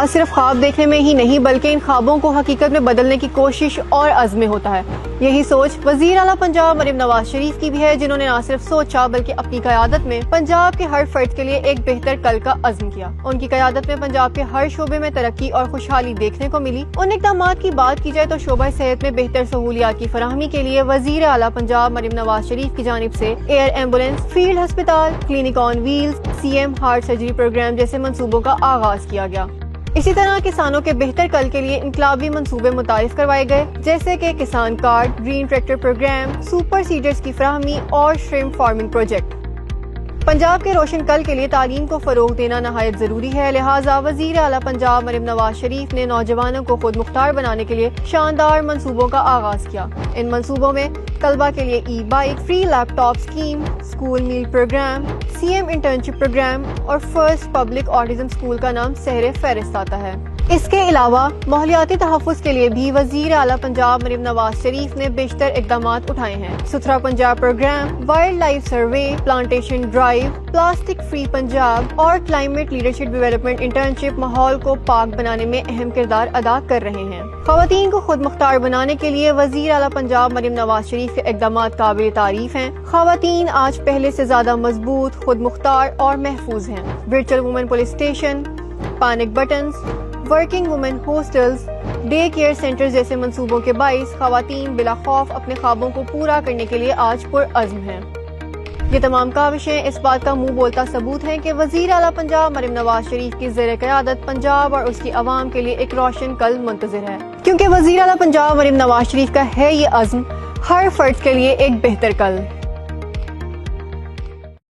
راز صرف خواب دیکھنے میں ہی نہیں بلکہ ان خوابوں کو حقیقت میں بدلنے کی کوشش اور عزم میں ہوتا ہے۔ یہی سوچ وزیر اعلیٰ پنجاب مریم نواز شریف کی بھی ہے، جنہوں نے نہ صرف سوچا بلکہ اپنی قیادت میں پنجاب کے ہر فرد کے لیے ایک بہتر کل کا عزم کیا۔ ان کی قیادت میں پنجاب کے ہر شعبے میں ترقی اور خوشحالی دیکھنے کو ملی۔ ان اقدامات کی بات کی جائے تو شعبہ صحت میں بہتر سہولیات کی فراہمی کے لیے وزیر اعلیٰ پنجاب مریم نواز شریف کی جانب سے ایئر ایمبولینس، فیلڈ ہسپتال، کلینک آن Wales, C M heart surgery programme جیسے منصوبوں کا آغاز کیا گیا۔ اسی طرح کسانوں کے بہتر کل کے لیے انقلابی منصوبے متعارف کروائے گئے، جیسے کہ کسان card, green tractor programme, super seeders کی فراہمی اور شرمپ فارمنگ پروجیکٹ۔ پنجاب کے روشن کل کے لیے تعلیم کو فروغ دینا نہایت ضروری ہے، لہٰذا وزیر اعلیٰ پنجاب مریم نواز شریف نے نوجوانوں کو خود مختار بنانے کے لیے شاندار منصوبوں کا آغاز کیا۔ ان منصوبوں میں طلبہ کے لیے ای بائک، فری لیپ ٹاپ اسکیم، اسکول میل programme, C M internship programme اور فرسٹ پبلک آٹزم اسکول کا نام سہرِ فہرست آتا ہے۔ اس کے علاوہ ماحولیاتی تحفظ کے لیے بھی وزیر اعلیٰ پنجاب مریم نواز شریف نے بیشتر اقدامات اٹھائے ہیں۔ ستھرا Punjab programme, wildlife survey, plantation drive, plastic free Punjab اور کلائمیٹ لیڈرشپ ڈیولپمنٹ انٹرنشپ ماحول کو پاک بنانے میں اہم کردار ادا کر رہے ہیں۔ خواتین کو خود مختار بنانے کے لیے وزیر اعلیٰ پنجاب مریم نواز شریف کے اقدامات قابل تعریف ہیں۔ خواتین آج پہلے سے زیادہ مضبوط، خود مختار اور محفوظ ہیں۔ Virtual women police station, panic buttons, working women hostels, day care centre جیسے منصوبوں کے باعث خواتین بلا خوف اپنے خوابوں کو پورا کرنے کے لیے آج پرعزم ہیں۔ یہ تمام کاوشیں اس بات کا منہ بولتا ثبوت ہیں کہ وزیر اعلیٰ پنجاب مریم نواز شریف کی زیر قیادت پنجاب اور اس کی عوام کے لیے ایک روشن کل منتظر ہے، کیونکہ وزیر اعلیٰ پنجاب مریم نواز شریف کا ہے یہ عزم ہر فرد کے لیے ایک بہتر کل۔